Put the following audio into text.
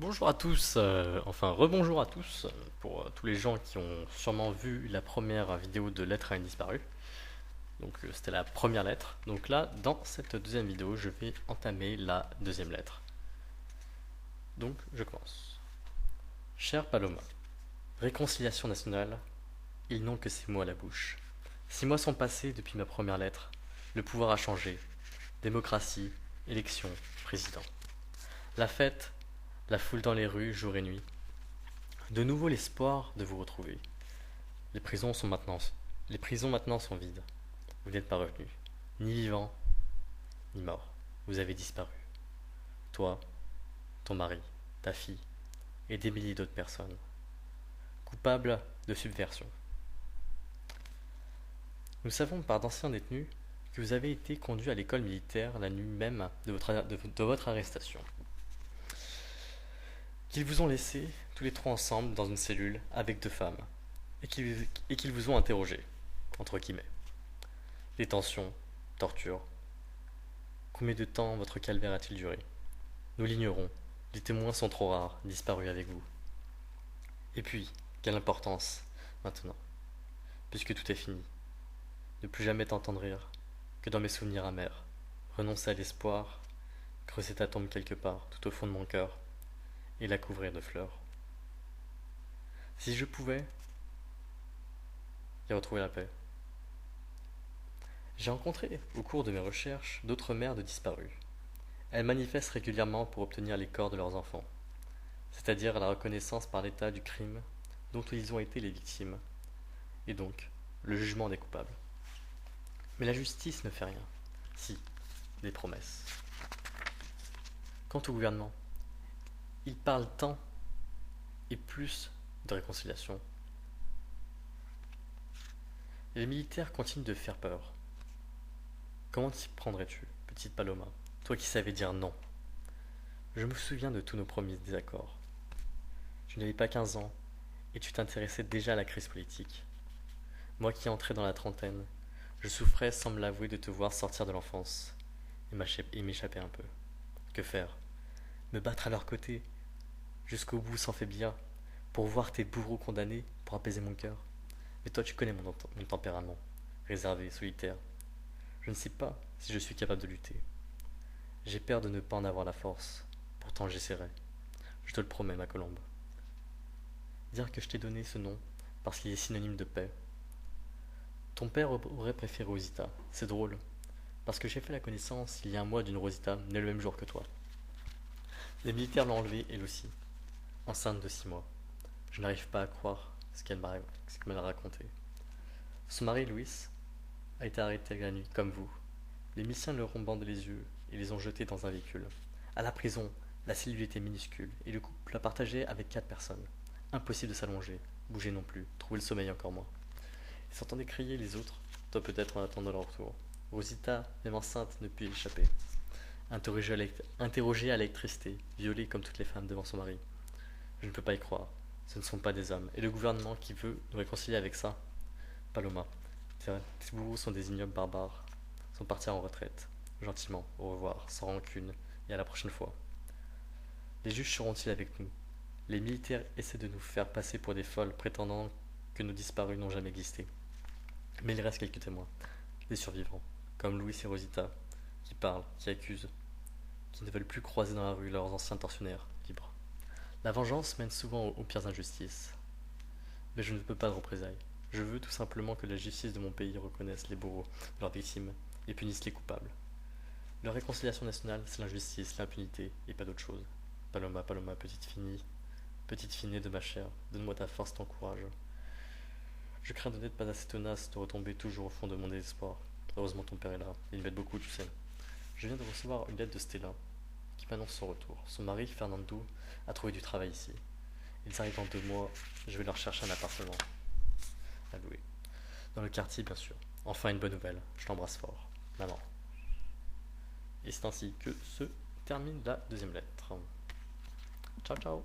Bonjour à tous, enfin rebonjour à tous, pour tous les gens qui ont sûrement vu la première vidéo de Lettre à une disparue. Donc c'était la première lettre. Donc là, dans cette deuxième vidéo, je vais entamer la deuxième lettre. Donc je commence. Cher Paloma, réconciliation nationale, ils n'ont que ces mots à la bouche. 6 mois sont passés depuis ma première lettre. Le pouvoir a changé. Démocratie, élection, président. La fête, la foule dans les rues, jour et nuit. De nouveau l'espoir de vous retrouver. Les prisons sont maintenant, les prisons maintenant sont vides. Vous n'êtes pas revenu, ni vivant, ni mort. Vous avez disparu. Toi, ton mari, ta fille, et des milliers d'autres personnes. Coupables de subversion. Nous savons par d'anciens détenus que vous avez été conduit à l'école militaire la nuit même de votre arrestation. Qu'ils vous ont laissé, tous les trois ensemble, dans une cellule avec 2 femmes, et qu'ils vous ont interrogé, entre guillemets. Détention, torture. Combien de temps votre calvaire a-t-il duré? Nous l'ignorons. Les témoins sont trop rares, disparus avec vous. Et puis, quelle importance, maintenant, puisque tout est fini. Ne plus jamais t'entendre rire, que dans mes souvenirs amers. Renoncer à l'espoir, creuser ta tombe quelque part, tout au fond de mon cœur, et la couvrir de fleurs. Si je pouvais y retrouver la paix. J'ai rencontré, au cours de mes recherches, d'autres mères de disparus. Elles manifestent régulièrement pour obtenir les corps de leurs enfants, c'est-à-dire la reconnaissance par l'État du crime dont ils ont été les victimes, et donc le jugement des coupables. Mais la justice ne fait rien. Si, des promesses. Quant au gouvernement, il parle tant et plus de réconciliation. Et les militaires continuent de faire peur. Comment t'y prendrais-tu, petite Paloma, toi qui savais dire non? Je me souviens de tous nos premiers désaccords. Tu n'avais pas 15 ans et tu t'intéressais déjà à la crise politique. Moi qui entrais dans la trentaine, je souffrais sans me l'avouer de te voir sortir de l'enfance et m'échapper un peu. Que faire? Me battre à leur côté, jusqu'au bout sans faiblir, pour voir tes bourreaux condamnés, pour apaiser mon cœur. Mais toi tu connais mon tempérament, réservé, solitaire. Je ne sais pas si je suis capable de lutter. J'ai peur de ne pas en avoir la force, pourtant j'essaierai. Je te le promets, ma colombe. Dire que je t'ai donné ce nom parce qu'il est synonyme de paix. Ton père aurait préféré Rosita, c'est drôle, parce que j'ai fait la connaissance il y a un mois d'une Rosita née le même jour que toi. Les militaires l'ont enlevée elle aussi, enceinte de 6 mois. Je n'arrive pas à croire ce qu'elle m'a raconté. Son mari, Louis, a été arrêté la nuit, comme vous. Les miliciens leur ont bandé les yeux et les ont jetés dans un véhicule. À la prison, la cellule était minuscule et le couple la partageait avec 4 personnes. Impossible de s'allonger, bouger non plus, trouver le sommeil encore moins. Ils s'entendaient crier les autres, toi peut-être en attendant leur retour. Rosita, même enceinte, ne put y échapper. Interrogée à l'électricité, violée comme toutes les femmes devant son mari. Je ne peux pas y croire. Ce ne sont pas des hommes. Et le gouvernement qui veut nous réconcilier avec ça? Paloma, tes bourreaux sont des ignobles barbares. Sont partis en retraite. Gentiment, au revoir, sans rancune, et à la prochaine fois. Les juges seront-ils avec nous? Les militaires essaient de nous faire passer pour des folles, prétendant que nos disparus n'ont jamais existé. Mais il reste quelques témoins, des survivants, comme Louis et Rosita, qui parlent, qui accusent, qui ne veulent plus croiser dans la rue leurs anciens tortionnaires libres. La vengeance mène souvent aux pires injustices. Mais je ne veux pas de représailles. Je veux tout simplement que la justice de mon pays reconnaisse les bourreaux de leurs victimes et punisse les coupables. La réconciliation nationale, c'est l'injustice, l'impunité et pas d'autre chose. Paloma, Paloma, petite fille née de ma chair, donne-moi ta force, ton courage. Je crains de n'être pas assez tenace de retomber toujours au fond de mon désespoir. Heureusement ton père est là, il m'aide beaucoup, tu sais. Je viens de recevoir une lettre de Stella, qui m'annonce son retour. Son mari, Fernando, a trouvé du travail ici. Ils arrivent dans 2 mois, je vais leur chercher un appartement à louer. Dans le quartier, bien sûr. Enfin une bonne nouvelle, je t'embrasse fort. Maman. Et c'est ainsi que se termine la deuxième lettre. Ciao ciao.